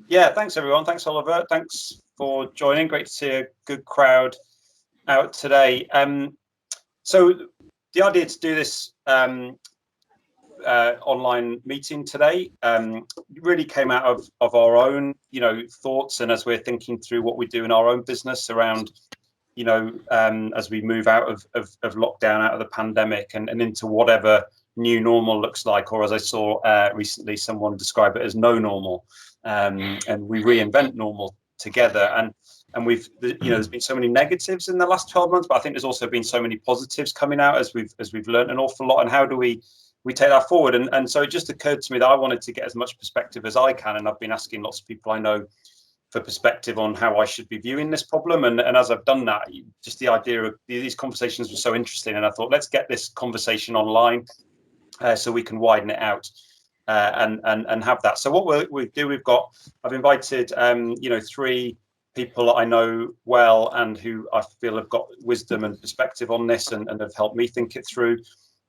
Yeah, thanks everyone. Thanks Oliver. Thanks for joining. Great to see a good crowd out today. So the idea to do this online meeting today really came out of our own, thoughts, and as we're thinking through what we do in our own business around, as we move out of lockdown, out of the pandemic, and into whatever new normal looks like, or as I saw recently, someone describe it as no normal, and we reinvent normal together. And there's been so many negatives in the last 12 months, but I think there's also been so many positives coming out as we've learned an awful lot. And how do we take that forward? And so it just occurred to me that I wanted to get as much perspective as I can, and I've been asking lots of people I know for perspective on how I should be viewing this problem. And as I've done that, just the idea of these conversations was so interesting, and I thought, let's get this conversation online so we can widen it out and have that. So what we do, I've invited 3 people I know well and who I feel have got wisdom and perspective on this and have helped me think it through.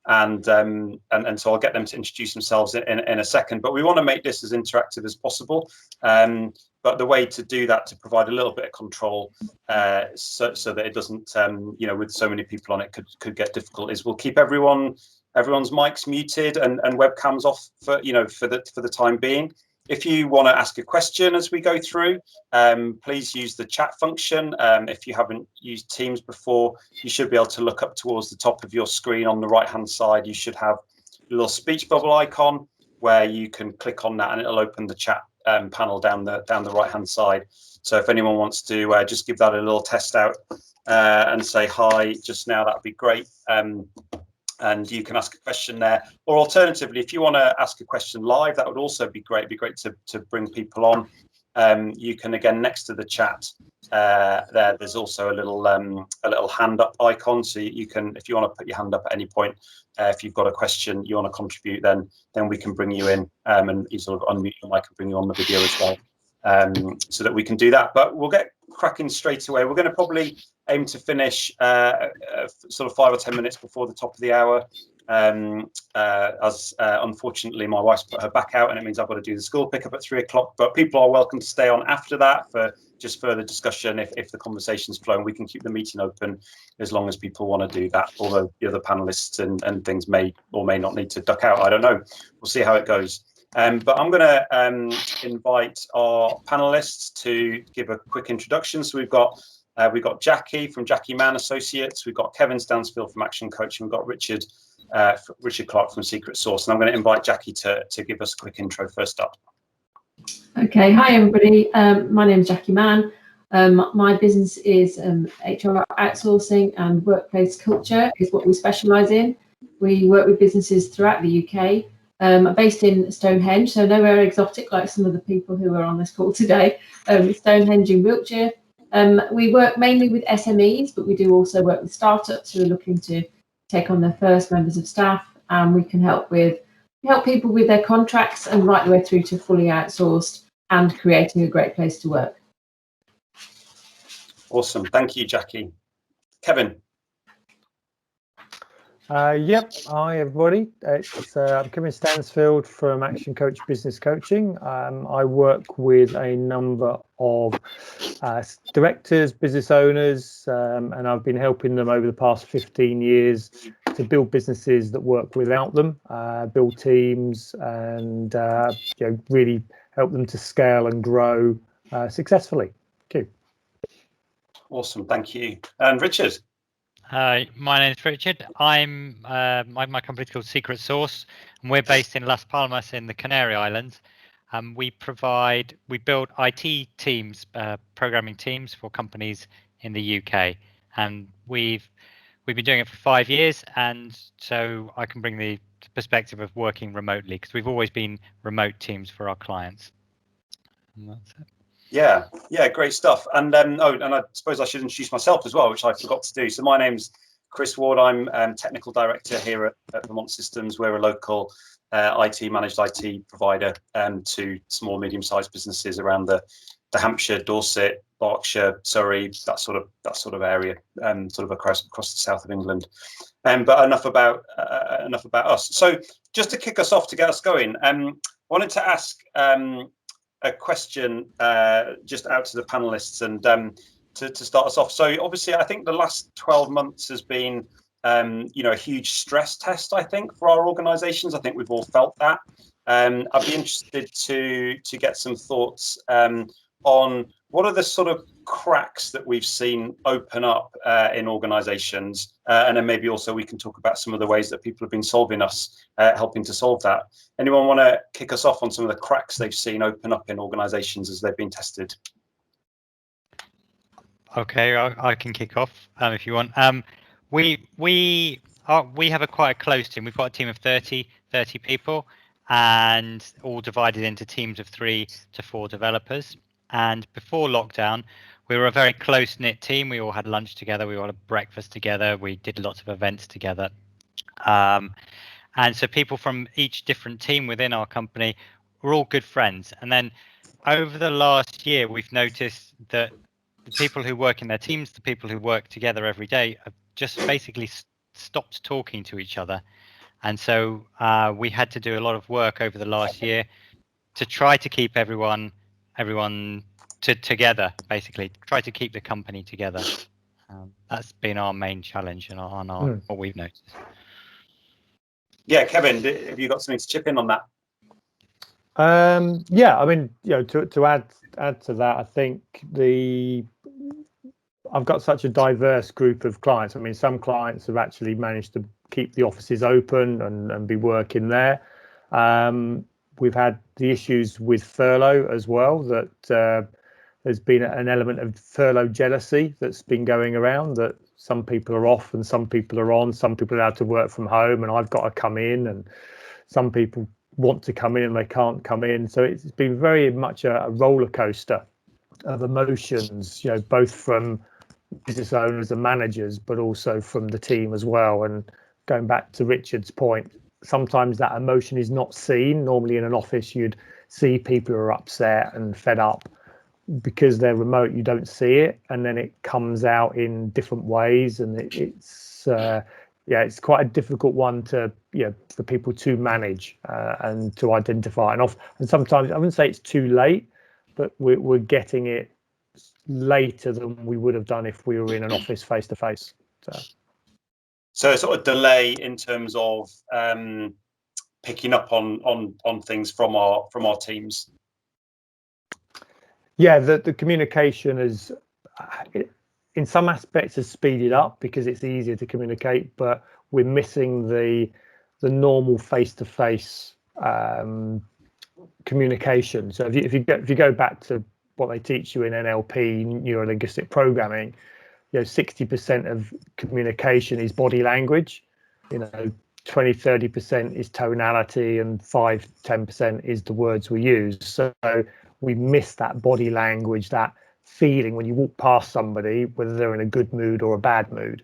And so I'll get them to introduce themselves in a second. But we want to make this as interactive as possible. But the way to do that, to provide a little bit of control, so that it doesn't, with so many people on it, could get difficult, is we'll keep everyone's mics muted and webcams off for the time being. If you want to ask a question as we go through, please use the chat function. If you haven't used Teams before, you should be able to look up towards the top of your screen on the right-hand side. You should have a little speech bubble icon where you can click on that, and it'll open the chat panel down the right-hand side. So if anyone wants to just give that a little test out and say hi just now, that'd be great. And you can ask a question there, or alternatively, if you want to ask a question live, that would also be great. It'd be great to bring people on. You can, again, next to the chat there's also a little hand up icon, so you can, if you want to put your hand up at any point, if you've got a question you want to contribute, then we can bring you in, and you sort of unmute your mic and bring you on the video as well, so that we can do that. But we'll get cracking straight away. We're going to probably aim to finish sort of 5 or 10 minutes before the top of the hour, as unfortunately my wife's put her back out, and it means I've got to do the school pickup at 3 o'clock. But people are welcome to stay on after that for just further discussion. If the conversation's flowing, we can keep the meeting open as long as people want to do that, although the other panelists and things may or may not need to duck out. I don't know. We'll see how it goes. But I'm going to invite our panelists to give a quick introduction. So we've got Jackie from Jackie Mann Associates, we've got Kevin Stansfield from Action Coach, and we've got Richard Clark from Secret Source. And I'm going to invite Jackie to give us a quick intro first up. Okay, hi everybody. My name is Jackie Mann. My business is HR outsourcing and workplace culture is what we specialise in. We work with businesses throughout the UK. I'm based in Stonehenge, so nowhere exotic like some of the people who are on this call today. Stonehenge in Wiltshire. We work mainly with SMEs, but we do also work with startups who are looking to take on their first members of staff, and we can help people with their contracts and right the way through to fully outsourced and creating a great place to work. Awesome, thank you, Jackie. Kevin. Yep, hi everybody. I'm Kevin Stansfield from Action Coach Business Coaching. I work with a number of directors, business owners, and I've been helping them over the past 15 years to build businesses that work without them, build teams, and really help them to scale and grow successfully. Thank you. Awesome, thank you. And Richard. Hi, my name is Richard. My company is called Secret Source, and we're based in Las Palmas in the Canary Islands. We build IT teams, programming teams for companies in the UK, and we've been doing it for 5 years, and so I can bring the perspective of working remotely because we've always been remote teams for our clients. And that's it. Yeah, great stuff. And and I suppose I should introduce myself as well, which I forgot to do. So my name's Chris Ward. I'm technical director here at Vermont Systems. We're a local managed IT provider to small, medium-sized businesses around the Hampshire, Dorset, Berkshire, Surrey, that sort of area, sort of across the south of England. But enough about us. So just to kick us off, to get us going, wanted to ask a question just out to the panelists and to start us off. So obviously, I think the last 12 months has been a huge stress test, I think, for our organisations. I think we've all felt that. I'd be interested to get some thoughts on what are the sort of cracks that we've seen open up in organisations, and then maybe also we can talk about some of the ways that people have been helping to solve that. Anyone want to kick us off on some of the cracks they've seen open up in organisations as they've been tested? Okay, I can kick off if you want. We have quite a close team. We've got a team of 30 people, and all divided into teams of 3 to 4 developers. And before lockdown, we were a very close-knit team. We all had lunch together. We all had breakfast together. We did lots of events together. And so people from each different team within our company were all good friends. And then over the last year, we've noticed that the people who work in their teams, the people who work together every day, have just basically stopped talking to each other. And so we had to do a lot of work over the last year to try to keep everyone together, basically try to keep the company together. That's been our main challenge and what we've noticed. Yeah, Kevin, have you got something to chip in on that? Yeah, I mean, to add to that, I think I've got such a diverse group of clients. I mean, some clients have actually managed to keep the offices open and be working there. We've had the issues with furlough as well, that there's been an element of furlough jealousy that's been going around, that some people are off and some people are on, some people are allowed to work from home and I've got to come in, and some people want to come in and they can't come in. So it's been very much a roller coaster of emotions, both from business owners and managers, but also from the team as well. And going back to Richard's point, sometimes that emotion is not seen. Normally in an office, you'd see people who are upset and fed up. Because they're remote, you don't see it, and then it comes out in different ways, and it's quite a difficult one for people to manage and to identify. And sometimes I wouldn't say it's too late, but we're getting it later than we would have done if we were in an office face to face. So a sort of delay in terms of picking up on things from our teams. Yeah, the communication is, in some aspects, has speeded up because it's easier to communicate, but we're missing the normal face-to-face communication. So if you go back to what they teach you in NLP, neuro-linguistic programming, 60% of communication is body language. 20-30% is tonality, and 5-10% is the words we use. So we miss that body language, that feeling when you walk past somebody, whether they're in a good mood or a bad mood.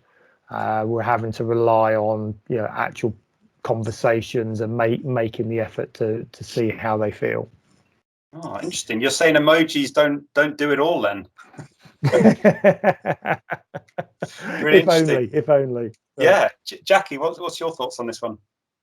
We're having to rely on actual conversations and making the effort to see how they feel. Oh, interesting. You're saying emojis don't do it all then? Really if only. Yeah, Jackie, what's your thoughts on this one?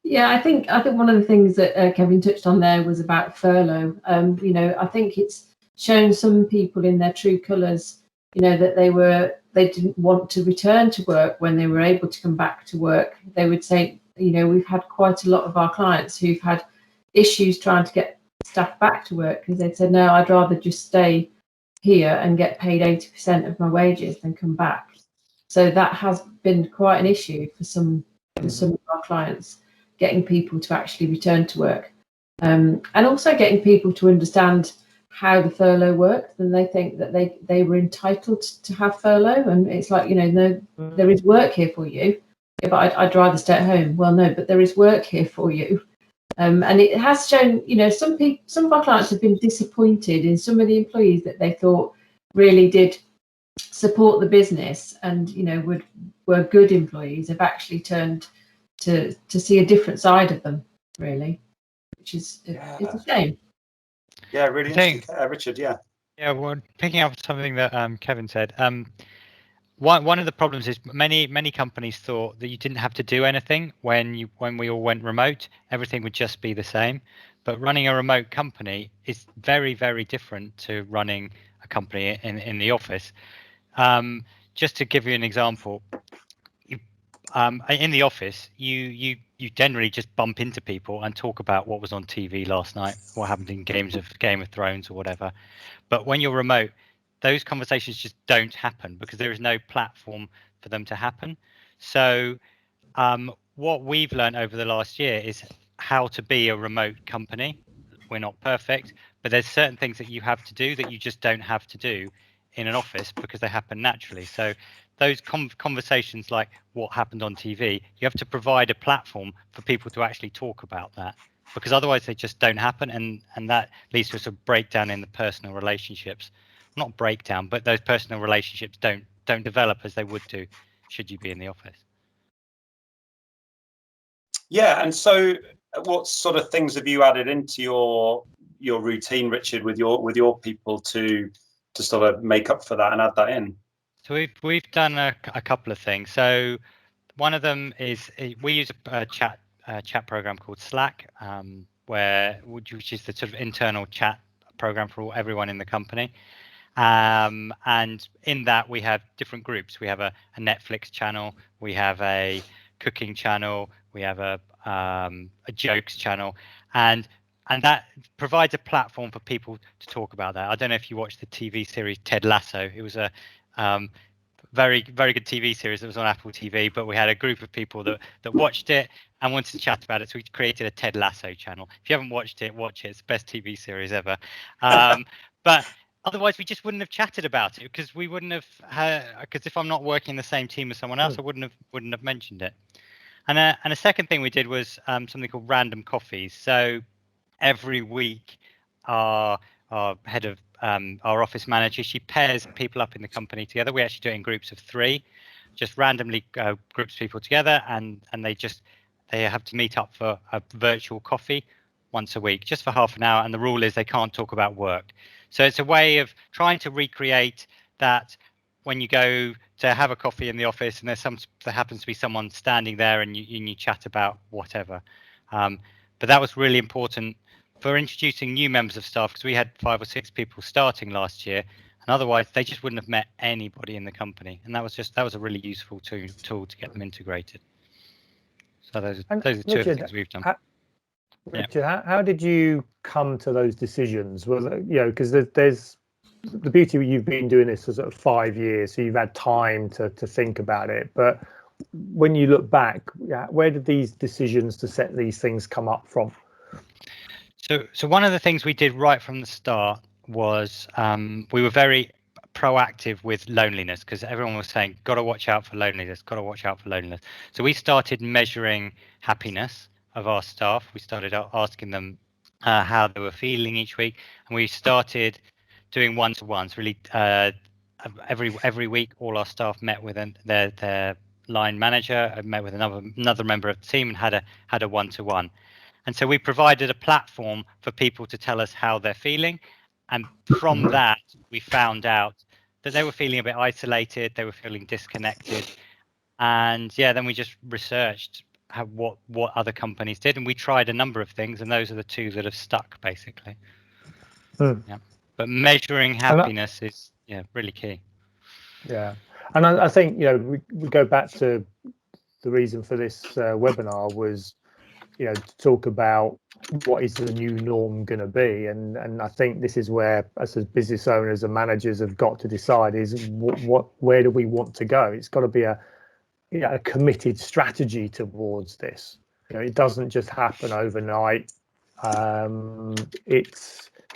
Yeah, I think one of the things that Kevin touched on there was about furlough. I think it's shown some people in their true colours, that they didn't want to return to work when they were able to come back to work. They would say, we've had quite a lot of our clients who've had issues trying to get staff back to work because they'd said, no, I'd rather just stay here and get paid 80% of my wages than come back. So that has been quite an issue for some of our clients, getting people to actually return to work, and also getting people to understand how the furlough worked. And they think that they were entitled to have furlough, and it's like, no, there is work here for you. Yeah, but I'd rather stay at home. Well, no, but there is work here for you. And it has shown, some of our clients have been disappointed in some of the employees that they thought really did support the business and, were good employees, have actually turned to see a different side of them, really, which is it's a shame. Yeah, really interesting. Richard, yeah. Yeah, well, picking up something that Kevin said, one of the problems is many companies thought that you didn't have to do anything when we all went remote. Everything would just be the same. But running a remote company is very, very different to running a company in the office. Just to give you an example, in the office, you generally just bump into people and talk about what was on TV last night, what happened in Game of Thrones or whatever. But when you're remote, those conversations just don't happen because there is no platform for them to happen. So what we've learned over the last year is how to be a remote company. We're not perfect, but there's certain things that you have to do that you just don't have to do in an office because they happen naturally. So those conversations like what happened on TV, you have to provide a platform for people to actually talk about that, because otherwise they just don't happen, and that leads to a sort of breakdown in the personal relationships. Not breakdown, but those personal relationships don't develop as they would do should you be in the office. Yeah, and so what sort of things have you added into your routine, Richard, with your people to sort of make up for that and add that in? So we've done a couple of things. So one of them is we use a chat program called Slack, which is the sort of internal chat program for everyone in the company. And in that we have different groups. We have a Netflix channel, we have a cooking channel, we have a jokes channel, and that provides a platform for people to talk about that. I don't know if you watched the TV series Ted Lasso. It was a very, very good TV series that was on Apple TV, but we had a group of people that watched it and wanted to chat about it, so we created a Ted Lasso channel. If you haven't watched it, watch it. It's the best TV series ever. But otherwise we just wouldn't have chatted about it, because we wouldn't have because if I'm not working in the same team as someone else, I wouldn't have mentioned it. And a second thing we did was something called random coffees. So every week our head of our office manager, she pairs people up in the company together. We actually do it in groups of 3, just randomly groups people together, and they have to meet up for a virtual coffee once a week, just for half an hour. And the rule is they can't talk about work. So it's a way of trying to recreate that when you go to have a coffee in the office and there happens to be someone standing there and you chat about whatever. But that was really important for introducing new members of staff, because we had 5 or 6 people starting last year, and otherwise they just wouldn't have met anybody in the company. And that was a really useful tool to get them integrated. So those are 2 of the things we've done. Richard, how did you come to those decisions? Well, because there's the beauty, you've been doing this for sort of 5 years, so you've had time to think about it. But when you look back, where did these decisions to set these things come up from? So one of the things we did right from the start was we were very proactive with loneliness, because everyone was saying, got to watch out for loneliness, got to watch out for loneliness. So we started measuring happiness of our staff. We started asking them how they were feeling each week, and we started doing one-to-ones. Really, every week, all our staff met with their line manager, met with another member of the team, and had a one-to-one. And so we provided a platform for people to tell us how they're feeling. And from that, we found out that they were feeling a bit isolated, they were feeling disconnected. And then we just researched what other companies did. And we tried a number of things, and those are the 2 that have stuck, basically. Yeah. But measuring happiness is really key. Yeah. And I think, we go back to the reason for this webinar was, to talk about what is the new norm going to be, and I think this is where us as business owners and managers have got to decide is where do we want to go. It's got to be a committed strategy towards this. It doesn't just happen overnight.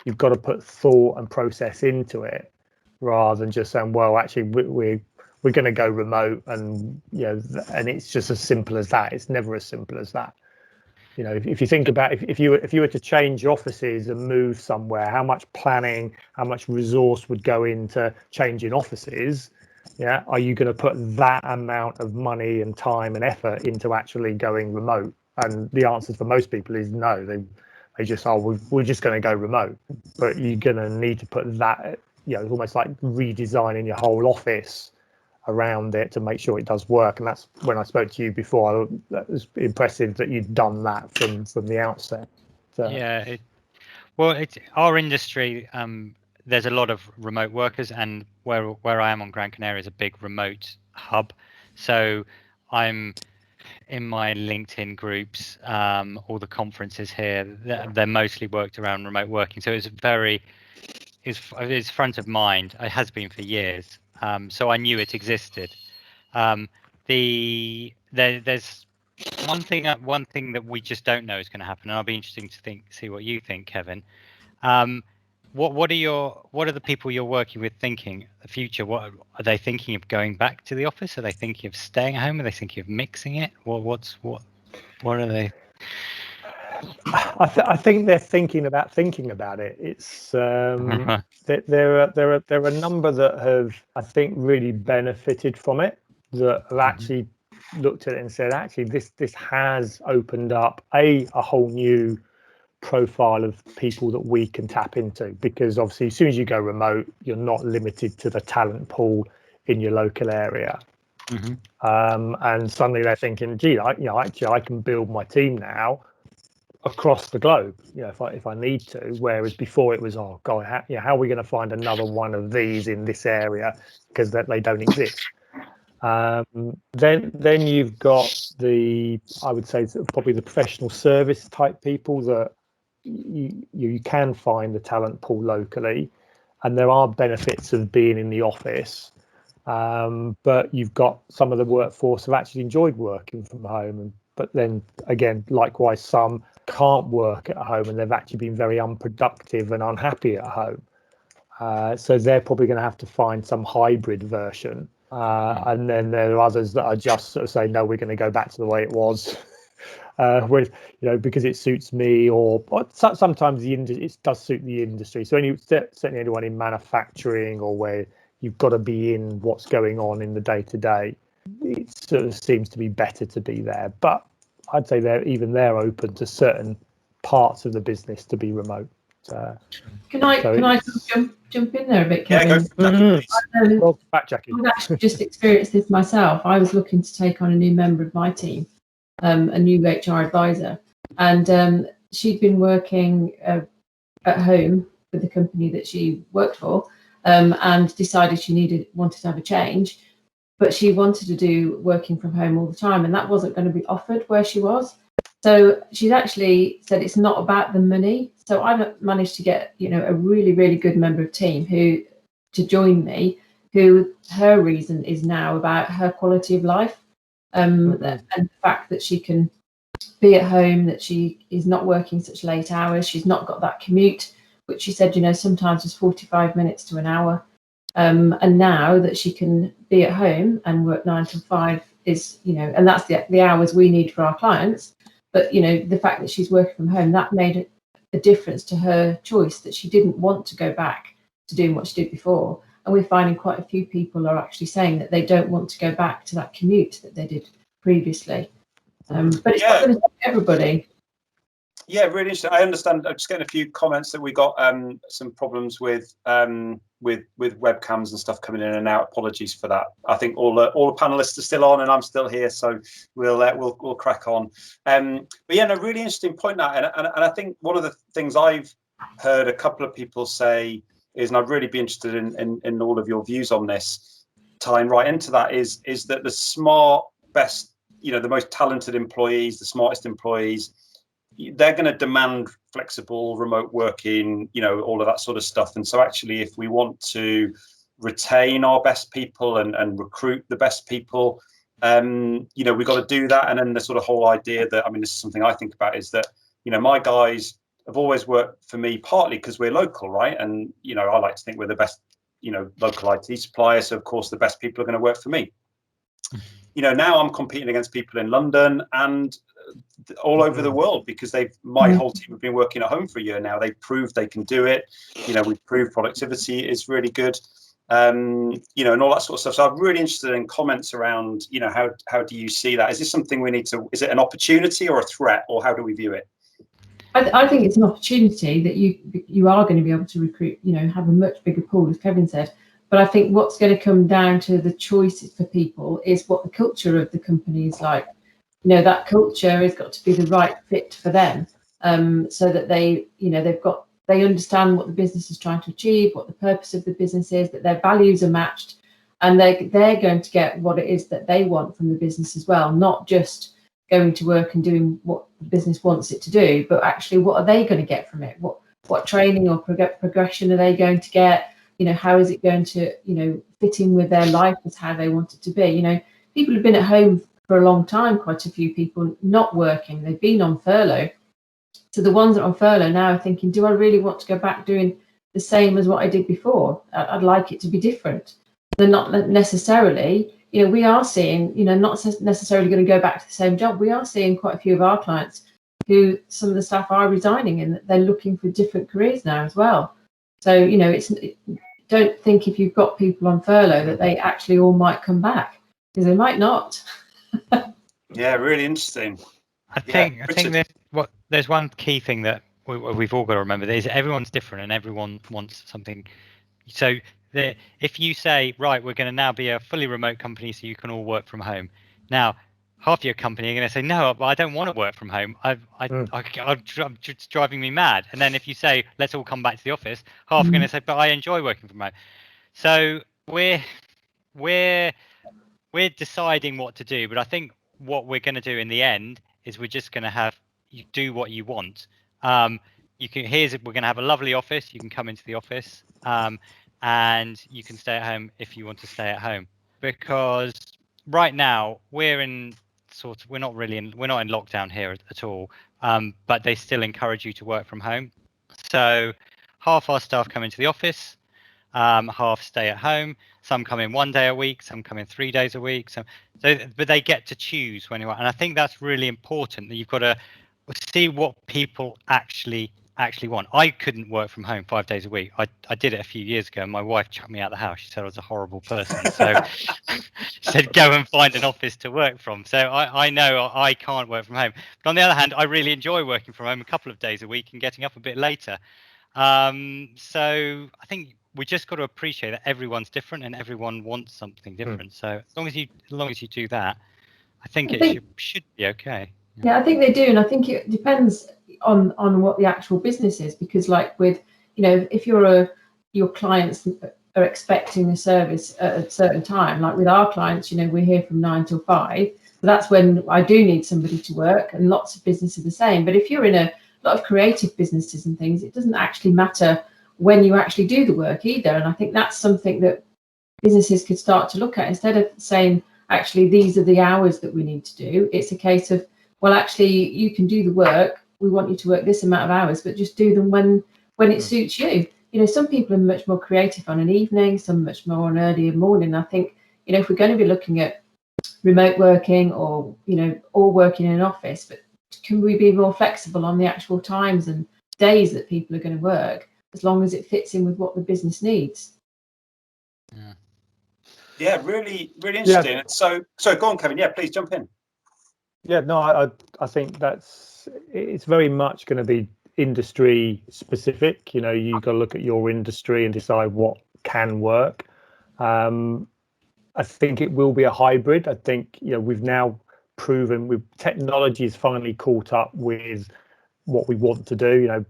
You've got to put thought and process into it, rather than just saying, well, actually we're going to go remote, and and it's just as simple as that. It's never as simple as that. If you think about if you were to change offices and move somewhere, how much planning, how much resource would go into changing offices? Are you going to put that amount of money and time and effort into actually going remote? And the answer for most people is no. They just we're just going to go remote. But you're going to need to put that, it's almost like redesigning your whole office around it to make sure it does work. And that's when I spoke to you before, that was impressive that you'd done that from the outset. Well, it's our industry. There's a lot of remote workers, and where I am on Gran Canaria is a big remote hub. So I'm in my LinkedIn groups, all the conferences here. They're mostly worked around remote working. So it's front of mind. It has been for years. So I knew it existed. There's one thing that we just don't know is going to happen, and I'll be interesting to see what you think, Kevin. What are the people you're working with thinking the future? What are they thinking of going back to the office? Are they thinking of staying at home? Are they thinking of mixing it? What are they? I think they're thinking about it. It's there are a number that have, I think, really benefited from it, that have actually looked at it and said, actually, this has opened up a whole new profile of people that we can tap into, because obviously as soon as you go remote, you're not limited to the talent pool in your local area. And suddenly they're thinking, gee, actually I can build my team now across the globe, if I need to, whereas before it was, oh god, how are we going to find another one of these in this area, because they don't exist. Then you've got I would say probably the professional service type people that you can find the talent pool locally, and there are benefits of being in the office, but you've got some of the workforce have actually enjoyed working from home, but then again, likewise, some can't work at home and they've actually been very unproductive and unhappy at home, so they're probably going to have to find some hybrid version, and then there are others that are just sort of say, no, we're going to go back to the way it was. With because it suits me, or sometimes it does suit the industry. So certainly anyone in manufacturing, or where you've got to be in what's going on in the day to day, it sort of seems to be better to be there. But I'd say they're open to certain parts of the business to be remote. Can I jump in there a bit, Kevin? Yeah, go, Well, back, Jackie. I've actually just experienced this myself. I was looking to take on a new member of my team, a new HR advisor, and she'd been working at home with the company that she worked for, and decided she wanted to have a change, but she wanted to do working from home all the time, and that wasn't going to be offered where she was. So she's actually said it's not about the money. So I've managed to get a really, really good member of team to join me, who her reason is now about her quality of life, and the fact that she can be at home, that she is not working such late hours, she's not got that commute, which she said sometimes is 45 minutes to an hour, and now that she can be at home and work 9 to 5 is and that's the hours we need for our clients. But the fact that she's working from home, that made a difference to her choice, that she didn't want to go back to doing what she did before. And we're finding quite a few people are actually saying that they don't want to go back to that commute that they did previously. But it's not going to suit everybody. Yeah, really interesting. I understand. I'm just getting a few comments that we got some problems with webcams and stuff coming in and out. Apologies for that. I think all the panelists are still on and I'm still here, so we'll crack on. But yeah, no, really interesting point now. And I think one of the things I've heard a couple of people say is, and I'd really be interested in all of your views on this, tying right into that, is that the smart, best, the most talented employees, the smartest employees, they're going to demand flexible remote working, all of that sort of stuff. And so actually, if we want to retain our best people and recruit the best people, we've got to do that. And then the sort of whole idea that, this is something I think about, is that, my guys have always worked for me, partly because we're local, right? And, I like to think we're the best, local IT supplier. So of course, the best people are going to work for me. Now I'm competing against people in London and all over the world, because my whole team have been working at home for a year now. They've proved they can do it. We've proved productivity is really good, and all that sort of stuff. So I'm really interested in comments around, how do you see that? Is this something we need to, is it an opportunity or a threat, or how do we view it? I think it's an opportunity that you are going to be able to recruit, have a much bigger pool, as Kevin said. But I think what's going to come down to the choices for people is what the culture of the company is like. That culture has got to be the right fit for them. so that they, they understand what the business is trying to achieve, what the purpose of the business is, that their values are matched, and they're going to get what it is that they want from the business as well, not just going to work and doing what the business wants it to do, but actually what are they going to get from it? What training or progression are they going to get? How is it going to, fit in with their life as how they want it to be? People have been at home for a long time, quite a few people not working, they've been on furlough. So the ones that are on furlough now are thinking, do I really want to go back doing the same as what I did before? I'd like it to be different. They're not necessarily, we are seeing, not necessarily going to go back to the same job. We are seeing quite a few of our clients who some of the staff are resigning and they're looking for different careers now as well. So, don't think if you've got people on furlough that they actually all might come back, because they might not. Yeah, really interesting. I think there's one key thing that we've all got to remember, is everyone's different and everyone wants something. So if you say, right, we're going to now be a fully remote company so you can all work from home. Now, half your company are going to say, no, I don't want to work from home. It's driving me mad. And then if you say, let's all come back to the office, half are going to say, but I enjoy working from home. So we're deciding what to do. But I think what we're going to do in the end is we're just going to have you do what you want. We're going to have a lovely office. You can come into the office, and you can stay at home if you want to stay at home. Because right now we're not in lockdown here at all. But they still encourage you to work from home. So half our staff come into the office, half stay at home. Some come in 1 day a week, some come in 3 days a week. But they get to choose when you want. And I think that's really important, that you've got to see what people actually want. I couldn't work from home 5 days a week. I did it a few years ago, and my wife chucked me out of the house. She said I was a horrible person. So she said, go and find an office to work from. So I know I can't work from home. But on the other hand, I really enjoy working from home a couple of days a week and getting up a bit later. So I think we just got to appreciate that everyone's different and everyone wants something different. So as long as you do that, I think it should be okay. Yeah, I think they do, and I think it depends on what the actual business is, because like with, if your clients are expecting a service at a certain time, like with our clients, we're here from 9 till 5, so that's when I do need somebody to work, and lots of businesses are the same. But if you're in a lot of creative businesses and things, it doesn't actually matter when you actually do the work either. And I think that's something that businesses could start to look at, instead of saying, actually, these are the hours that we need to do. It's a case of, well, actually, you can do the work. We want you to work this amount of hours, but just do them when it suits you. Some people are much more creative on an evening, some much more on earlier morning. I think, if we're going to be looking at remote working or, all working in an office, but can we be more flexible on the actual times and days that people are going to work, as long as it fits in with what the business needs? Yeah, really, really interesting. Yeah. So go on, Kevin. Yeah, please jump in. Yeah, no, I think it's very much going to be industry specific. You got to look at your industry and decide what can work. I think it will be a hybrid. I think we've now proven technology has finally caught up with what we want to do.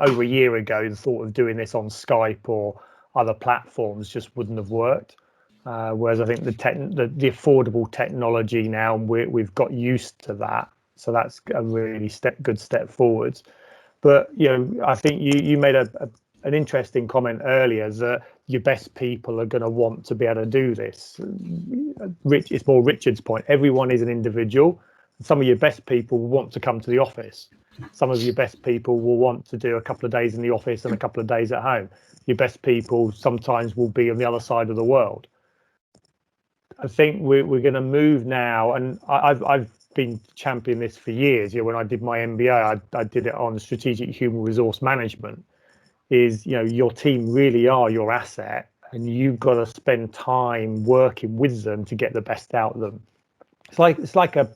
Over a year ago, the thought of doing this on Skype or other platforms just wouldn't have worked. Whereas I think the affordable technology now, we've got used to that, so that's a really good step forwards. But I think you made an interesting comment earlier, that your best people are going to want to be able to do this. It's more Richard's point. Everyone is an individual. Some of your best people will want to come to the office. Some of your best people will want to do a couple of days in the office and a couple of days at home. Your best people sometimes will be on the other side of the world. I think we're going to move now, and I've been championing this for years. When I did my MBA, I did it on strategic human resource management. Your team really are your asset, and you've got to spend time working with them to get the best out of them. It's like a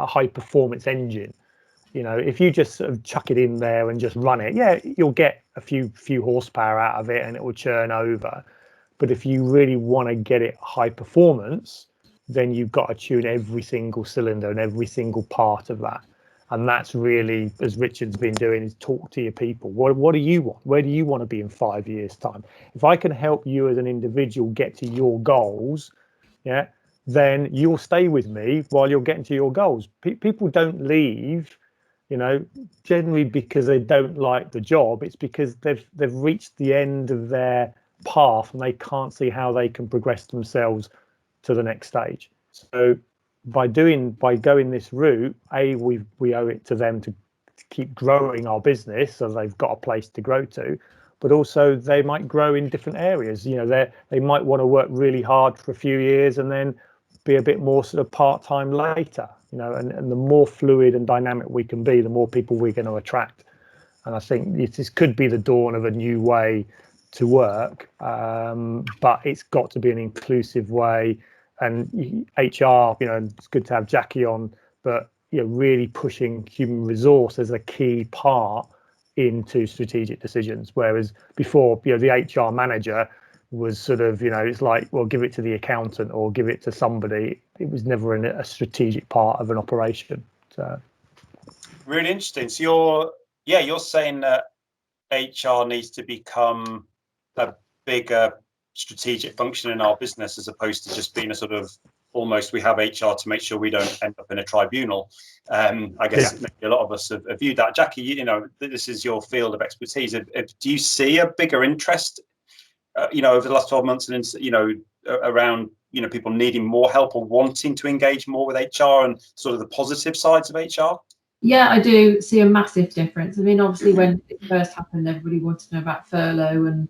high performance engine. If you just sort of chuck it in there and just run it, you'll get a few horsepower out of it and it will churn over. But if you really want to get it high performance, then you've got to tune every single cylinder and every single part of that. And that's really, as Richard's been doing, is talk to your people. What do you want? Where do you want to be in 5 years' time? If I can help you as an individual get to your goals, yeah, then you'll stay with me while you're getting to your goals. People don't leave, generally because they don't like the job. It's because they've reached the end of their path and they can't see how they can progress themselves to the next stage. So by going this route, we owe it to them to keep growing our business, so they've got a place to grow to, but also they might grow in different areas. They might want to work really hard for a few years and then be a bit more sort of part-time later, and the more fluid and dynamic we can be, the more people we're going to attract. And I think this could be the dawn of a new way to work, but it's got to be an inclusive way. And HR, it's good to have Jackie on, but really pushing human resource as a key part into strategic decisions. Whereas before, the HR manager was sort of, it's like, well, give it to the accountant or give it to somebody. It was never a strategic part of an operation. So really interesting. So you're saying that HR needs to become a bigger strategic function in our business, as opposed to just being a sort of almost, we have HR to make sure we don't end up in a tribunal. I guess maybe a lot of us have viewed that. Jackie, this is your field of expertise. Do you see a bigger interest, over the last 12 months, and around people needing more help or wanting to engage more with HR and sort of the positive sides of HR? Yeah, I do see a massive difference. I mean, obviously, when it first happened, everybody wanted to know about furlough and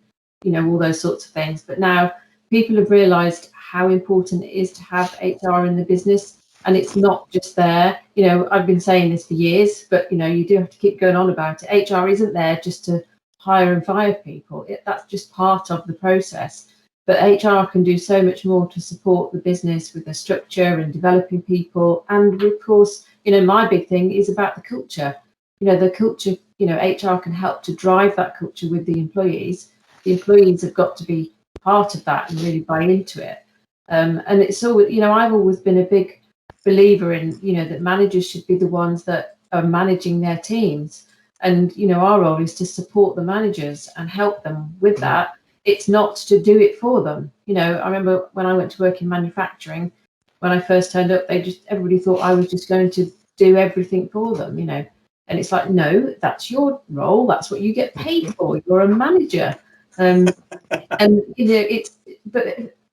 all those sorts of things. But now people have realised how important it is to have HR in the business, and it's not just there. I've been saying this for years, but you do have to keep going on about it. HR isn't there just to hire and fire people. That's just part of the process. But HR can do so much more to support the business with the structure and developing people. And of course, my big thing is about the culture. The culture, HR can help to drive that culture with the employees. The employees have got to be part of that and really buy into it. And it's always, I've always been a big believer in, that managers should be the ones that are managing their teams. And, our role is to support the managers and help them with that. It's not to do it for them. I remember when I went to work in manufacturing, when I first turned up, everybody thought I was just going to do everything for them, and it's like, no, that's your role. That's what you get paid for. You're a manager. And, but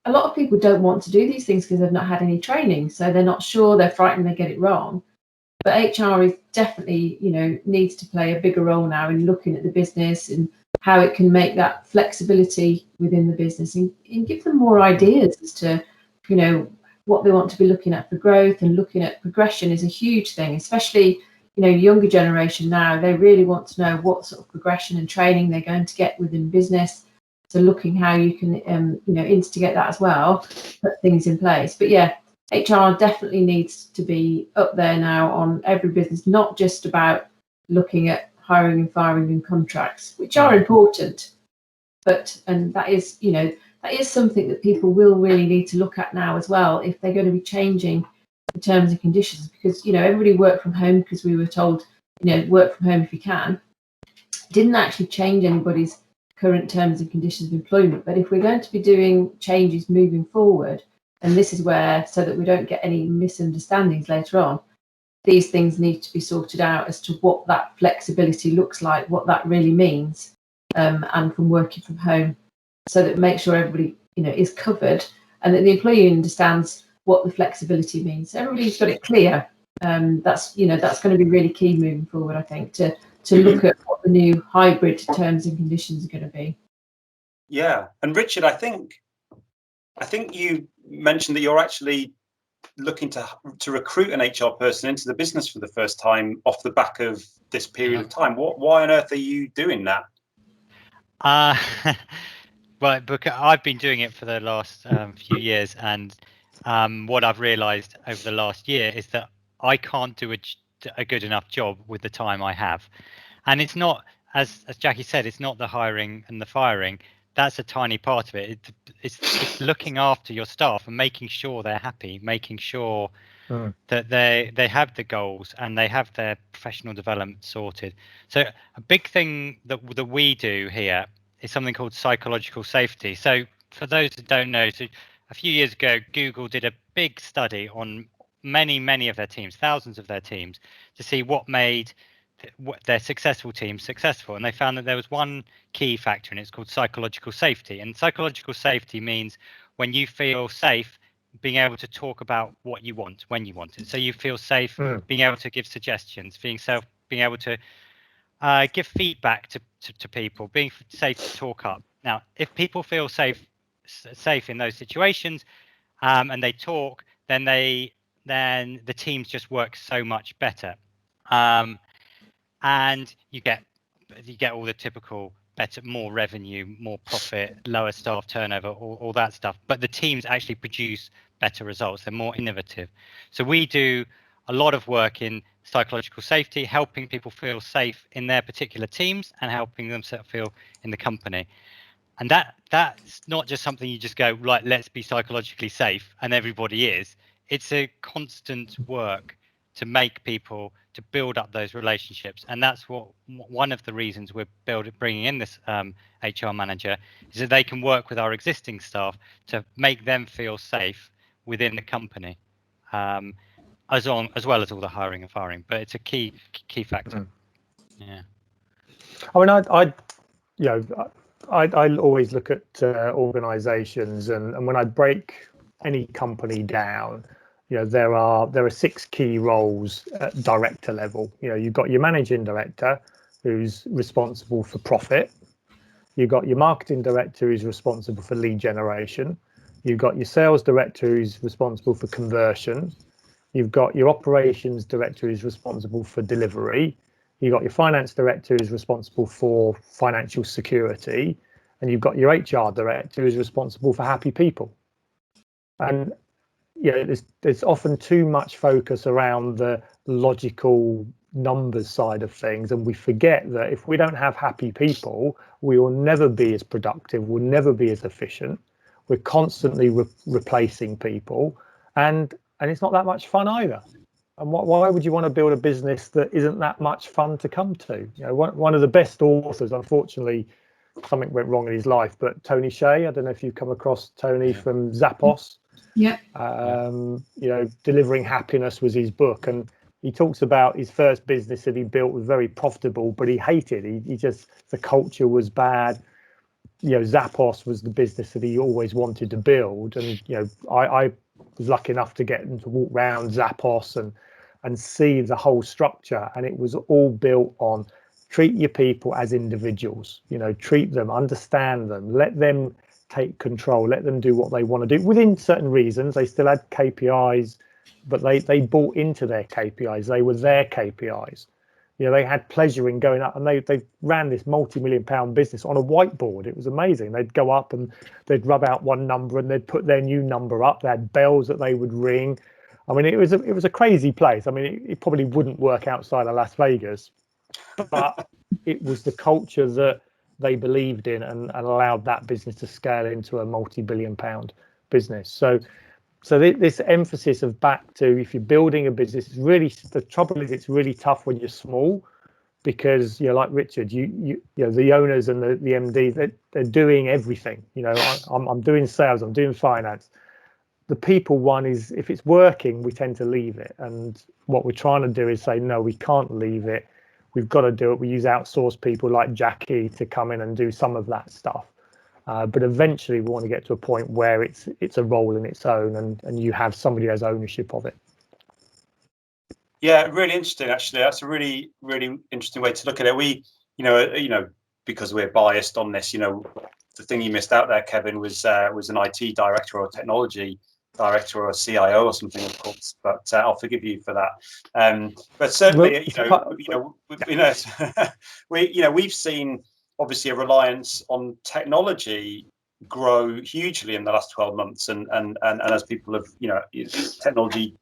a lot of people don't want to do these things because they've not had any training. So they're not sure, they're frightened they get it wrong. But HR is definitely, needs to play a bigger role now in looking at the business and how it can make that flexibility within the business and give them more ideas as to, what they want to be looking at for growth. And looking at progression is a huge thing, especially, younger generation now. They really want to know what sort of progression and training they're going to get within business. So looking how you can, instigate that as well, put things in place. But yeah, HR definitely needs to be up there now on every business, not just about looking at hiring and firing and contracts, which are important. And that is, that is something that people will really need to look at now as well, if they're going to be changing the terms and conditions, because, everybody worked from home because we were told, work from home if you can. Didn't actually change anybody's current terms and conditions of employment. But if we're going to be doing changes moving forward, and this is where, so that we don't get any misunderstandings later on, these things need to be sorted out as to what that flexibility looks like, what that really means, and from working from home, so that make sure everybody, is covered, and that the employee understands what the flexibility means. So everybody's got it clear. That's going to be really key moving forward, I think, to look at what the new hybrid terms and conditions are going to be. Yeah, and Richard, I think you mentioned that you're actually looking to recruit an HR person into the business for the first time off the back of this period of time. Why on earth are you doing that? Well, because I've been doing it for the last few years, and what I've realised over the last year is that I can't do a good enough job with the time I have. And it's not, as Jackie said, it's not the hiring and the firing. That's a tiny part of it. It's looking after your staff and making sure they're happy, making sure that they have the goals and they have their professional development sorted. So a big thing that we do here is something called psychological safety. So for those that don't know, so a few years ago, Google did a big study on many of their teams, thousands of their teams, to see what made their successful teams successful. And they found that there was one key factor, and it's called psychological safety. And psychological safety means when you feel safe being able to talk about what you want when you want it. So you feel safe being able to give suggestions, being able to give feedback to people, being safe to talk up. Now, if people feel safe in those situations, and they talk, then the teams just work so much better, and you get all the typical better, more revenue, more profit, lower staff turnover, all that stuff. But the teams actually produce better results. They're more innovative. So we do a lot of work in psychological safety, helping people feel safe in their particular teams and helping them feel in the company. And that's not just something you just go, right, let's be psychologically safe, and everybody is. It's a constant work to make people, to build up those relationships. And that's one of the reasons we're bringing in this HR manager, is that they can work with our existing staff to make them feel safe within the company, as well as all the hiring and firing. But it's a key factor. Yeah. I mean, I always look at organizations, and when I break any company down, there are 6 key roles at director level. You've got your managing director, who's responsible for profit. You've got your marketing director, who's responsible for lead generation. You've got your sales director, who's responsible for conversion. You've got your operations director, who's responsible for delivery. You've got your finance director, who's responsible for financial security. And you've got your HR director, who's responsible for happy people. And there's often too much focus around the logical numbers side of things, and we forget that if we don't have happy people, we will never be as productive, we'll never be as efficient. We're constantly replacing people, and it's not that much fun either. And why would you want to build a business that isn't that much fun to come to? One of the best authors, unfortunately, something went wrong in his life, but Tony Hsieh, I don't know if you've come across Tony from Zappos. Yeah. Delivering Happiness was his book, and he talks about his first business that he built was very profitable, but he hated. He just, the culture was bad. Zappos was the business that he always wanted to build, and I was lucky enough to get him to walk around Zappos and see the whole structure, and it was all built on treat your people as individuals. Treat them, understand them, let them take control, let them do what they want to do within certain reasons. They still had KPIs, but they bought into their KPIs. They were their KPIs. They had pleasure in going up, and they ran this multi-million-pound business on a whiteboard. It was amazing. They'd go up and they'd rub out one number and they'd put their new number up. They had bells that they would ring. I mean, it was a crazy place. I mean, it probably wouldn't work outside of Las Vegas, but it was the culture that they believed in and allowed that business to scale into a multi-billion-pound business. So this emphasis of back to, if you're building a business, is really, the trouble is it's really tough when you're small, because like Richard, the owners and the MD, they're doing everything. I'm doing sales, I'm doing finance. The people one is, if it's working, we tend to leave it, and what we're trying to do is say, no, we can't leave it. We've got to do it. We use outsourced people like Jackie to come in and do some of that stuff. But eventually we want to get to a point where it's a role in its own, and you have somebody who has ownership of it. Yeah, really interesting. Actually, that's a really, really interesting way to look at it. We, because we're biased on this, the thing you missed out there, Kevin, was an IT director or a technology director or a CIO or something, of course. But I'll forgive you for that. But certainly, we've seen obviously a reliance on technology grow hugely in the last 12 months, and as people have, technology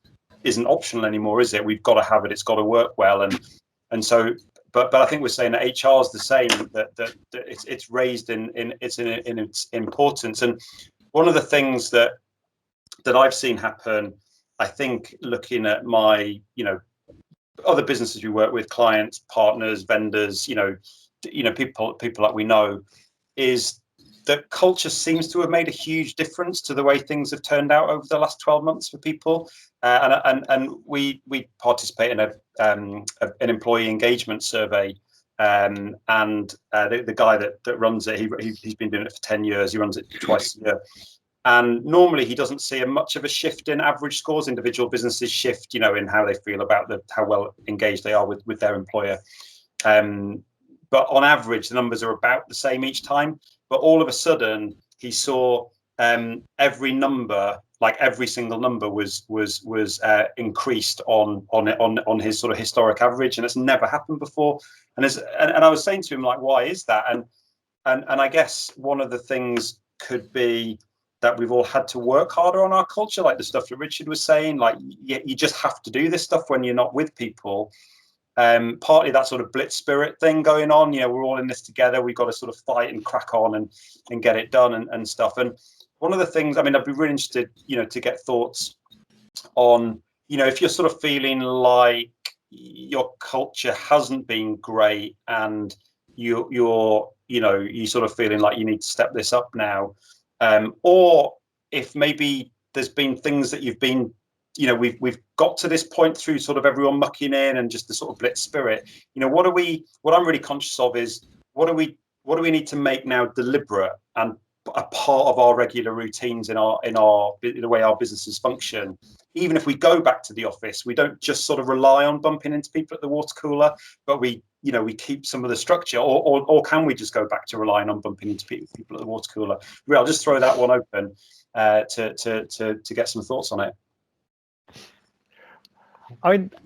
isn't optional anymore, is it? We've got to have it. It's got to work well, and so. But I think we're saying that HR is the same. That it's raised in its importance. And one of the things that I've seen happen, I think looking at my, other businesses we work with, clients, partners, vendors, people that we know, is that culture seems to have made a huge difference to the way things have turned out over the last 12 months for people. And we participate in an employee engagement survey. And the guy that runs it, he's been doing it for 10 years. He runs it twice a year. And normally he doesn't see much of a shift in average scores. Individual businesses shift, in how they feel about how well engaged they are with their employer. But on average, the numbers are about the same each time. But all of a sudden, he saw every number, like every single number, was increased on his sort of historic average, and it's never happened before. And I was saying to him, like, why is that? And I guess one of the things could be that we've all had to work harder on our culture, like the stuff that Richard was saying. Like, you just have to do this stuff when you're not with people. Partly that sort of blitz spirit thing going on, we're all in this together, we've got to sort of fight and crack on and get it done and stuff. And one of the things, I'd be really interested, to get thoughts on, if you're sort of feeling like your culture hasn't been great and you're sort of feeling like you need to step this up now, or if maybe there's been things that you've been, we've got to this point through sort of everyone mucking in and just the sort of blitz spirit. What I'm really conscious of is what do we need to make now deliberate and a part of our regular routines in the way our businesses function. Even if we go back to the office, we don't just sort of rely on bumping into people at the water cooler, but we keep some of the structure, or can we just go back to relying on bumping into people at the water cooler? I'll just throw that one open to get some thoughts on it.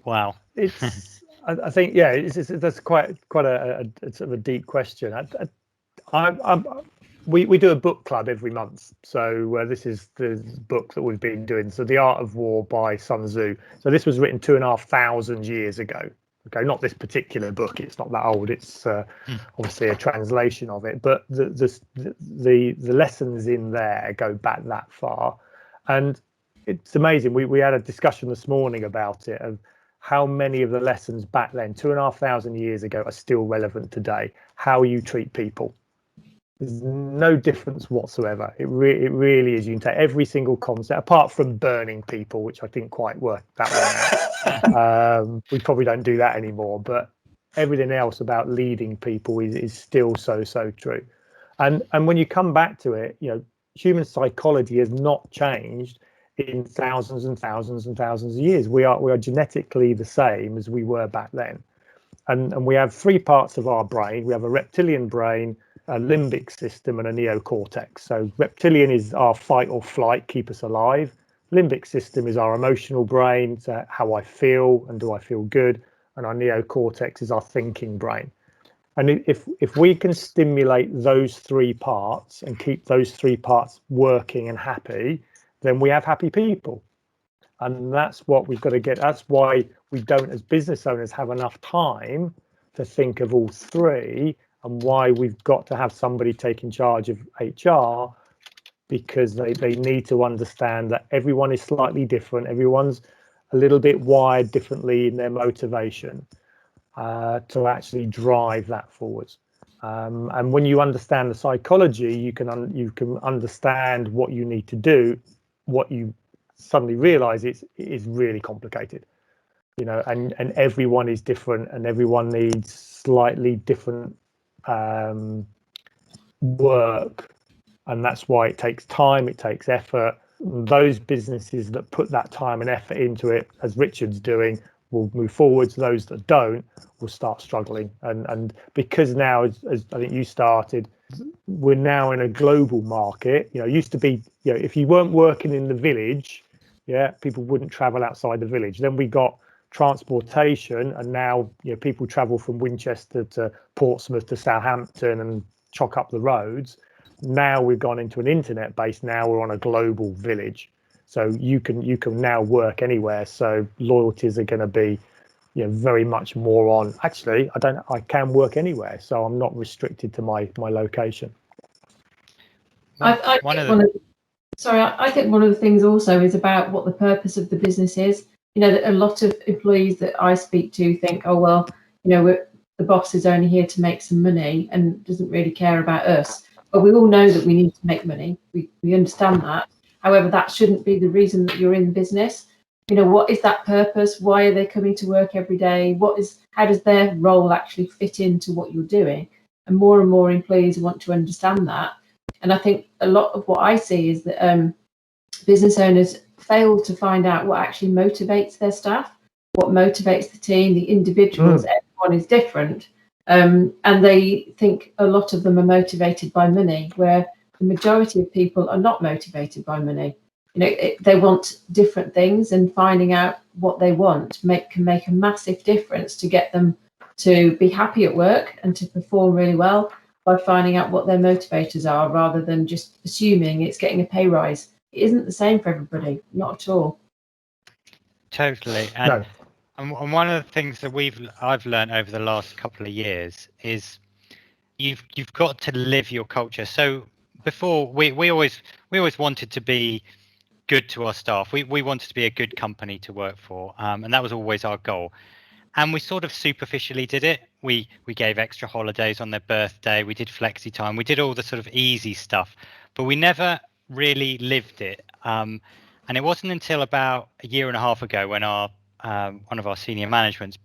Wow. It's. I think that's quite a sort of a deep question. We do a book club every month. So this is the book that we've been doing. So The Art of War by Sun Tzu. So this was written 2,500 years ago. Okay, not this particular book. It's not that old. It's obviously a translation of it. But the lessons in there go back that far, and it's amazing. We had a discussion this morning about it, of how many of the lessons back then, 2,500 years ago, are still relevant today. How you treat people. There's no difference whatsoever. It really is. You can take every single concept, apart from burning people, which I didn't quite work that one out. We probably don't do that anymore, but everything else about leading people is still so true. And when you come back to it, human psychology has not changed in thousands and thousands and thousands of years. We are genetically the same as we were back then. And we have three parts of our brain. We have a reptilian brain, a limbic system, and a neocortex. So reptilian is our fight or flight, keep us alive. Limbic system is our emotional brain, so how I feel and do I feel good. And our neocortex is our thinking brain. And if we can stimulate those three parts and keep those three parts working and happy, then we have happy people. And that's what we've got to get. That's why we don't, as business owners, have enough time to think of all three, and why we've got to have somebody taking charge of HR, because they need to understand that everyone is slightly different. Everyone's a little bit wired differently in their motivation to actually drive that forwards. And when you understand the psychology, you can understand what you need to do. What you suddenly realize is really complicated, and everyone is different, and everyone needs slightly different work, and that's why it takes time, it takes effort. Those businesses that put that time and effort into it, as Richard's doing, will move forwards. Those that don't will start struggling, and because now, as I think you started, we're now in a global market. It used to be, if you weren't working in the village, people wouldn't travel outside the village. Then we got transportation, and now people travel from Winchester to Portsmouth to Southampton and chock up the roads. Now we've gone into an internet base. Now we're on a global village, so you can now work anywhere. So loyalties are going to be very much more on, actually, I can work anywhere, so I'm not restricted to my location. Sorry, I think one of the things also is about what the purpose of the business is. You know, that a lot of employees that I speak to think, oh, well, you know, the boss is only here to make some money and doesn't really care about us. But we all know that we need to make money. We understand that. However, that shouldn't be the reason that you're in business. You know, what is that purpose? Why are they coming to work every day? How does their role actually fit into what you're doing? And more employees want to understand that. And I think a lot of what I see is that business owners fail to find out what actually motivates their staff, what motivates the team, the individuals. Everyone is different. And they think a lot of them are motivated by money, where the majority of people are not motivated by money. You know, they want different things, and finding out what they want can make a massive difference to get them to be happy at work and to perform really well, by finding out what their motivators are, rather than just assuming it's getting a pay rise. It isn't the same for everybody, not at all. Totally. And one of the things that I've learned over the last couple of years is you've got to live your culture. So before we always wanted to be good to our staff. We wanted to be a good company to work for, and that was always our goal. And we sort of superficially did it. We gave extra holidays on their birthday. We did flexi time. We did all the sort of easy stuff, but we never really lived it. And it wasn't until about a year and a half ago when one of our senior managements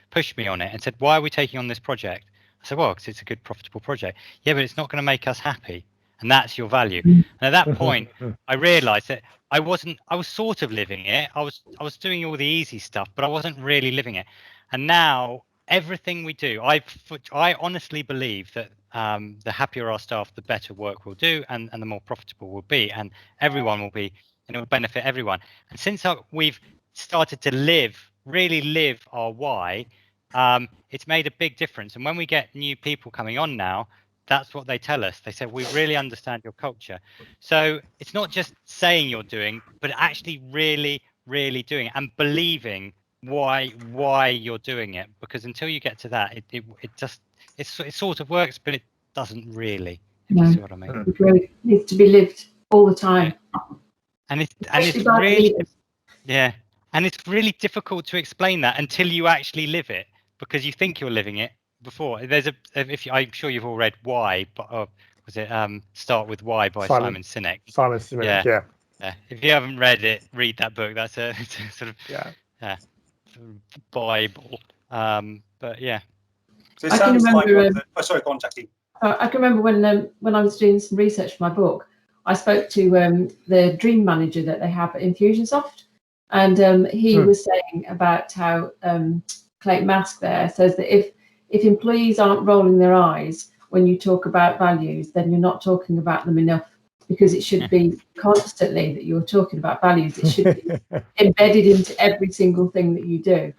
pushed me on it and said, "Why are we taking on this project?" I said, "Well, because it's a good, profitable project." "Yeah, but it's not going to make us happy, and that's your value." And at that point, I realised that I was sort of living it. I was doing all the easy stuff, but I wasn't really living it. And now everything we do, I honestly believe that the happier our staff, the better work we'll do, and the more profitable we'll be, and everyone will be, and it will benefit everyone. And since we've started to really live our why, it's made a big difference. And when we get new people coming on now, that's what they tell us. They say, "We really understand your culture." So it's not just saying you're doing, but actually really, really doing it and believing why you're doing it. Because until you get to that, it sort of works, but it doesn't really. If you see what I mean. It really needs to be lived all the time. And it's really, yeah, and it's really difficult to explain that until you actually live it, because you think you're living it before. I'm sure you've all read Why, but was it Start with Why by Simon Sinek? Simon Sinek, yeah. If you haven't read it, read that book. It's a sort of Bible. But yeah. So it sounds like. Sorry, go on, Jackie. I can remember when I was doing some research for my book, I spoke to the dream manager that they have at Infusionsoft, and he was saying about how Clayton Mask there says that if employees aren't rolling their eyes when you talk about values, then you're not talking about them enough, because it should be constantly that you're talking about values. It should be embedded into every single thing that you do.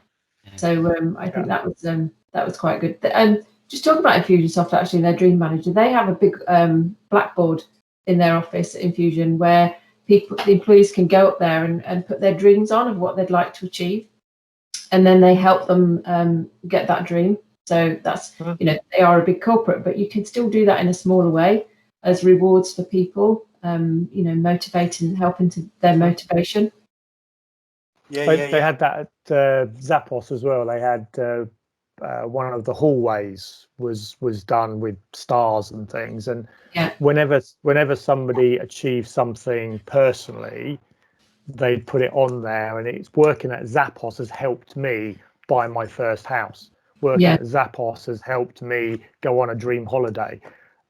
So I think that was quite good. And just talking about Infusionsoft, actually, their dream manager, they have a big blackboard in their office at Infusion where the employees can go up there and put their dreams on of what they'd like to achieve, and then they help them get that dream. So that's, they are a big corporate, but you can still do that in a smaller way as rewards for people, motivating, helping to their motivation. They had that at Zappos as well. They had one of the hallways was done with stars and things, and whenever somebody achieved something personally, they put it on there. And it's working at Zappos has helped me buy my first house. Working at Zappos has helped me go on a dream holiday.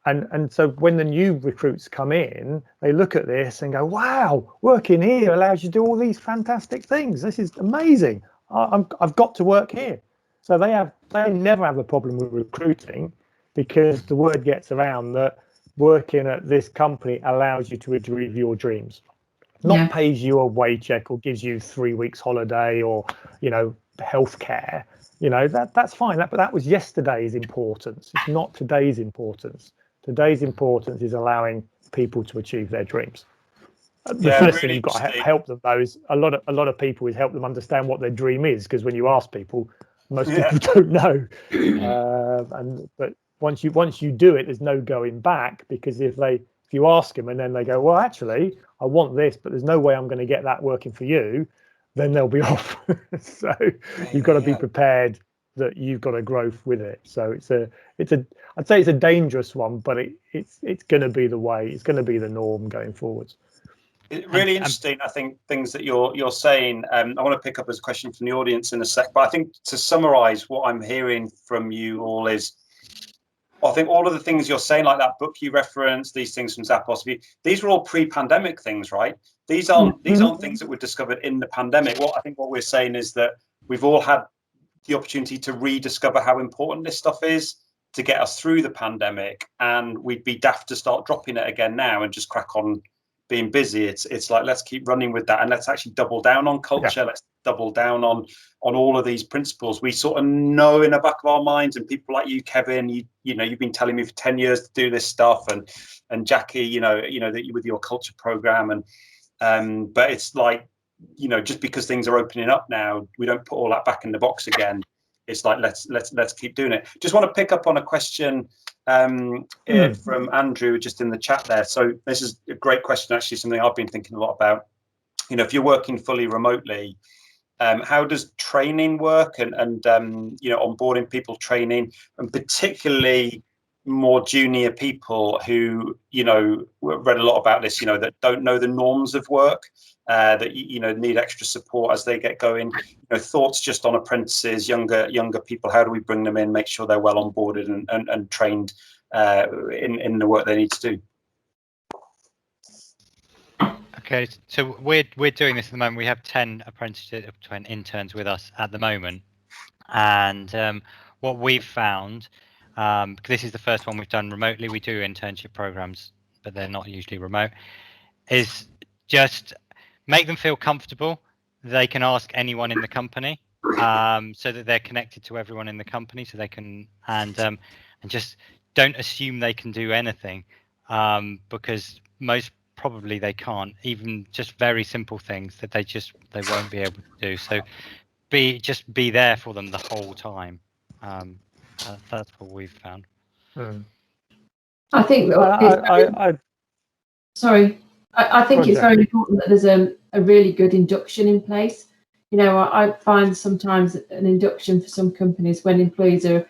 And so when the new recruits come in, they look at this and go, "Wow, working here allows you to do all these fantastic things. This is amazing. I've got to work here." So they never have a problem with recruiting, because the word gets around that working at this company allows you to achieve your dreams. Not pays you a wage check or gives you 3 weeks holiday or healthcare. That's fine. But that was yesterday's importance. It's not today's importance. Today's importance is allowing people to achieve their dreams. The first thing you've got to help them, though, is a lot of people is help them understand what their dream is, because when you ask people, most people don't know. But once you do it, there's no going back, because if if you ask them and then they go, well, actually, I want this, but there's no way I'm going to get that working for you, then they'll be off. So you've got to be prepared that you've got a growth with it. So I'd say it's a dangerous one, but it's going to be the way, it's going to be the norm going forwards. Really interesting. I think things that you're saying. I want to pick up as a question from the audience in a sec, but I think to summarise what I'm hearing from you all is, I think all of the things you're saying, like that book you referenced, these things from Zappos, these were all pre-pandemic things, right? These aren't things that were discovered in the pandemic. What we're saying is that we've all had the opportunity to rediscover how important this stuff is to get us through the pandemic, and we'd be daft to start dropping it again now and just crack on being busy. It's like, let's keep running with that, and let's actually double down on culture. Let's double down on all of these principles. We sort of know in the back of our minds, and people like you, Kevin, you know, you've been telling me for 10 years to do this stuff, and Jackie, you know that you with your culture program, and but it's like, you know, just because things are opening up now, we don't put all that back in the box again. It's like, let's keep doing it. Just want to pick up on a question from Andrew just in the chat there. So this is a great question, actually, something I've been thinking a lot about. You know, if you're working fully remotely, how does training work, and you know, onboarding people, training, and particularly more junior people who, you know, read a lot about this, you know, that don't know the norms of work, that, you know, need extra support as they get going. You know, thoughts just on apprentices, younger people. How do we bring them in, make sure they're well onboarded and trained in the work they need to do? Okay, so we're doing this at the moment. We have 10 apprentices, 10 interns with us at the moment, and what we've found, because this is the first one we've done remotely, we do internship programs, but they're not usually remote, is just make them feel comfortable. They can ask anyone in the company, so that they're connected to everyone in the company, so they can, and just don't assume they can do anything, because most probably they can't, even just very simple things that they won't be able to do. So be there for them the whole time. That's what we've found. I think I think it's very important that there's a really good induction in place. You know, I find sometimes an induction for some companies when employees are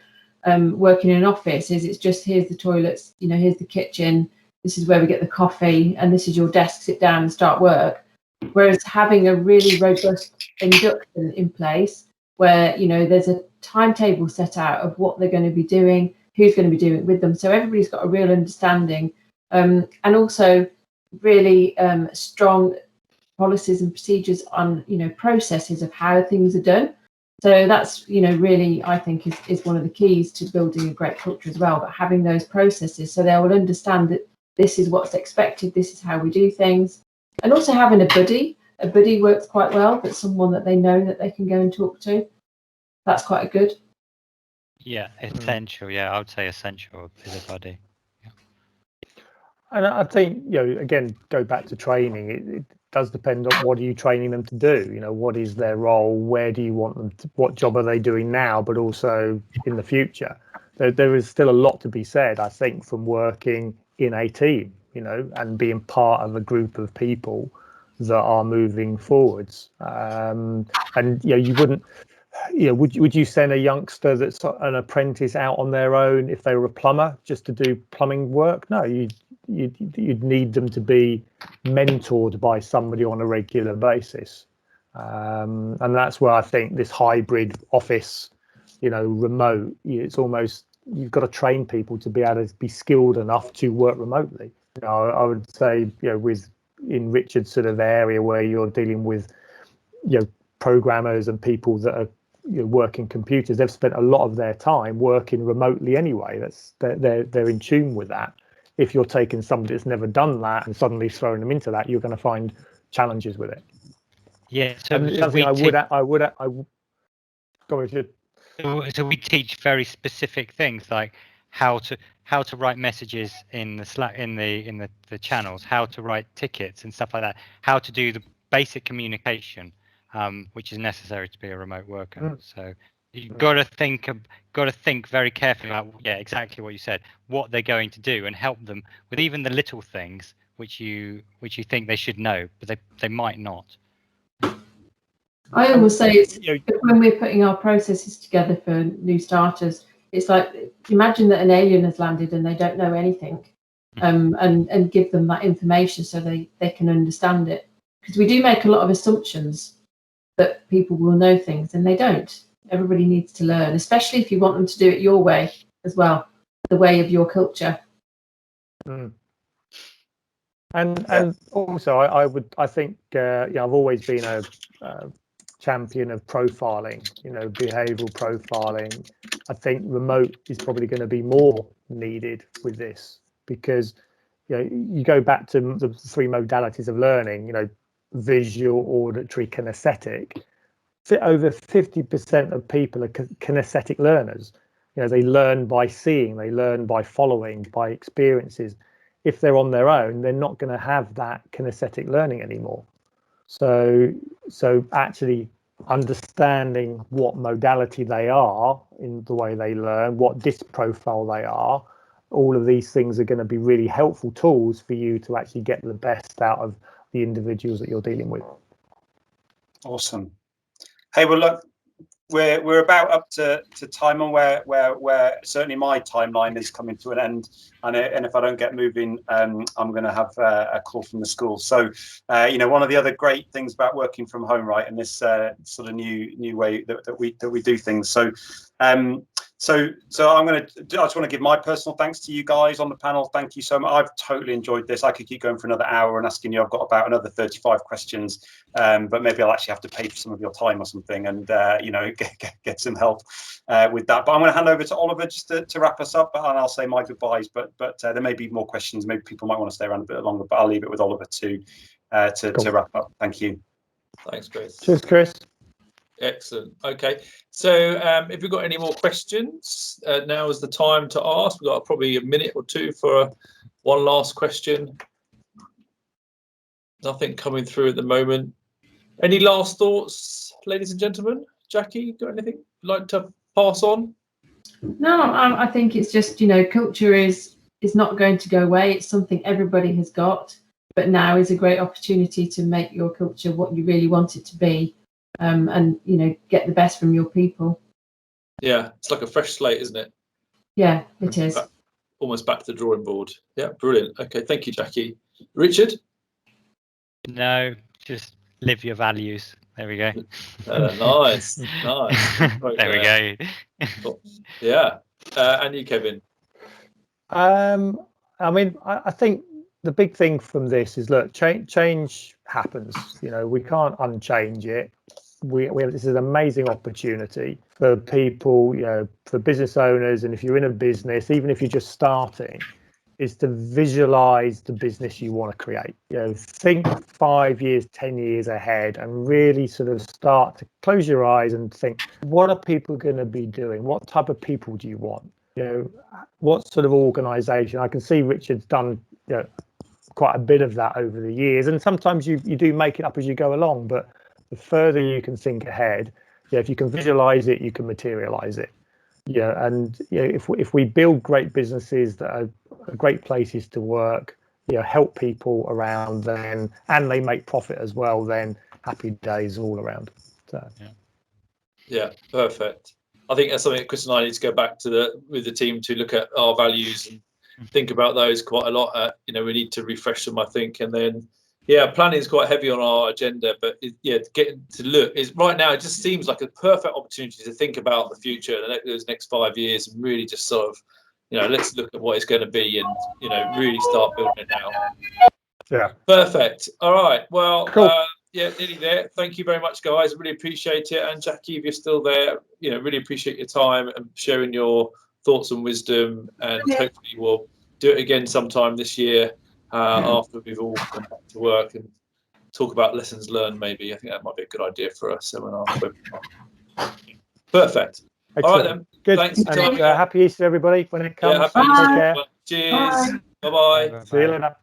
working in an office is, it's just, here's the toilets, you know, here's the kitchen, this is where we get the coffee, and this is your desk, sit down and start work. Whereas having a really robust induction in place where, you know, there's a timetable set out of what they're going to be doing, who's going to be doing it with them, so everybody's got a real understanding, and also really strong policies and procedures on, you know, processes of how things are done. So that's, you know, really, I think is one of the keys to building a great culture as well, but having those processes so they will understand that this is what's expected, this is how we do things. And also having a buddy works quite well, but someone that they know that they can go and talk to. That's quite good. Yeah, essential. Yeah, I would say essential is a buddy. And I think, you know, again, go back to training. It does depend on what are you training them to do. You know, what is their role? Where do you want them to, what job are they doing now, but also in the future? There is still a lot to be said, I think, from working in a team, you know, and being part of a group of people that are moving forwards. And, you know, you wouldn't, you know, would you send a youngster that's an apprentice out on their own if they were a plumber just to do plumbing work? No, you'd need them to be mentored by somebody on a regular basis, and that's where I think this hybrid office, you know, remote, it's almost, you've got to train people to be able to be skilled enough to work remotely. You know, I would say, you know, in Richard's sort of area where you're dealing with, you know, programmers and people that are, you know, working computers, they've spent a lot of their time working remotely anyway. They're in tune with that. If you're taking somebody that's never done that and suddenly throwing them into that, you're going to find challenges with it. Yeah. So we teach very specific things, like how to write messages in the Slack, in the channels, how to write tickets and stuff like that, how to do the basic communication, which is necessary to be a remote worker. So You've got to think very carefully about, yeah, exactly what you said, what they're going to do, and help them with even the little things which you think they should know, but they might not. I always say it's, You know, when we're putting our processes together for new starters, it's like, imagine that an alien has landed and they don't know anything, and give them that information so they can understand it. Because we do make a lot of assumptions that people will know things, and they don't. Everybody needs to learn, especially if you want them to do it your way as well, the way of your culture. Mm. And also, I think I've always been a champion of profiling, behavioural profiling. I think remote is probably going to be more needed with this, because you go back to the 3 modalities of learning, visual, auditory, kinesthetic. Over 50% of people are kinesthetic learners. They learn by seeing, they learn by following, by experiences. If they're on their own, they're not going to have that kinesthetic learning anymore. So actually understanding what modality they are in the way they learn, what disc profile they are, all of these things are going to be really helpful tools for you to actually get the best out of the individuals that you're dealing with. Awesome. Hey, well, look, we're about up to time, and where certainly my timeline is coming to an end, and if I don't get moving, I'm going to have a call from the school. So one of the other great things about working from home, right, and this sort of new way that we do things. So I just want to give my personal thanks to you guys on the panel. Thank you so much. I've totally enjoyed this. I could keep going for another hour and asking you. I've got about another 35 questions, but maybe I'll actually have to pay for some of your time or something, and get some help with that. But I'm going to hand over to Oliver just to wrap us up, and I'll say my goodbyes. But there may be more questions. Maybe people might want to stay around a bit longer, but I'll leave it with Oliver to wrap up. Thank you. Thanks, Chris. Cheers, Chris. Excellent. Okay, so if we've got any more questions, now is the time to ask. We've got probably a minute or two for one last question. Nothing coming through at the moment. Any last thoughts, ladies and gentlemen? Jackie, got anything you'd like to pass on? No, I think it's just, culture is not going to go away. It's something everybody has got, but now is a great opportunity to make your culture what you really want it to be. And get the best from your people. Yeah, it's like a fresh slate, isn't it? Yeah, it is. Almost back to the drawing board. Yeah, brilliant. Okay, thank you, Jackie. Richard? No, just live your values. There we go. Nice. Right, there we go. Cool. Yeah. And you, Kevin? I think the big thing from this is, look, change happens. We can't unchange it. We have this is an amazing opportunity for people, for business owners, and if you're in a business, even if you're just starting, is to visualize the business you want to create. Think 5 years, 10 years ahead, and really sort of start to close your eyes and think, what are people going to be doing? What type of people do you want? What sort of organization? I can see Richard's done quite a bit of that over the years, and sometimes you do make it up as you go along, but the further you can think ahead, if you can visualize it, you can materialize it. If we build great businesses that are great places to work, help people around, then, and they make profit as well, then happy days all around. So yeah, perfect. I think that's something that Chris and I need to go back to with the team to look at our values and think about those quite a lot. We need to refresh them, I think, and then planning is quite heavy on our agenda, but getting to look is right now. It just seems like a perfect opportunity to think about the future, those next 5 years, and really just sort of, let's look at what it's going to be, and really start building it now. Yeah. Perfect. All right. Well, cool. Nearly there. Thank you very much, guys. Really appreciate it. And Jackie, if you're still there, really appreciate your time and sharing your thoughts and wisdom. And hopefully we'll do it again sometime this year. After we've all gone back to work and talk about lessons learned, maybe. I think that might be a good idea for a seminar. Perfect. Excellent. All right then. Good. Thanks. And, happy Easter, everybody, when it comes. Happy Easter. Take care. Cheers. Bye-bye. See you later.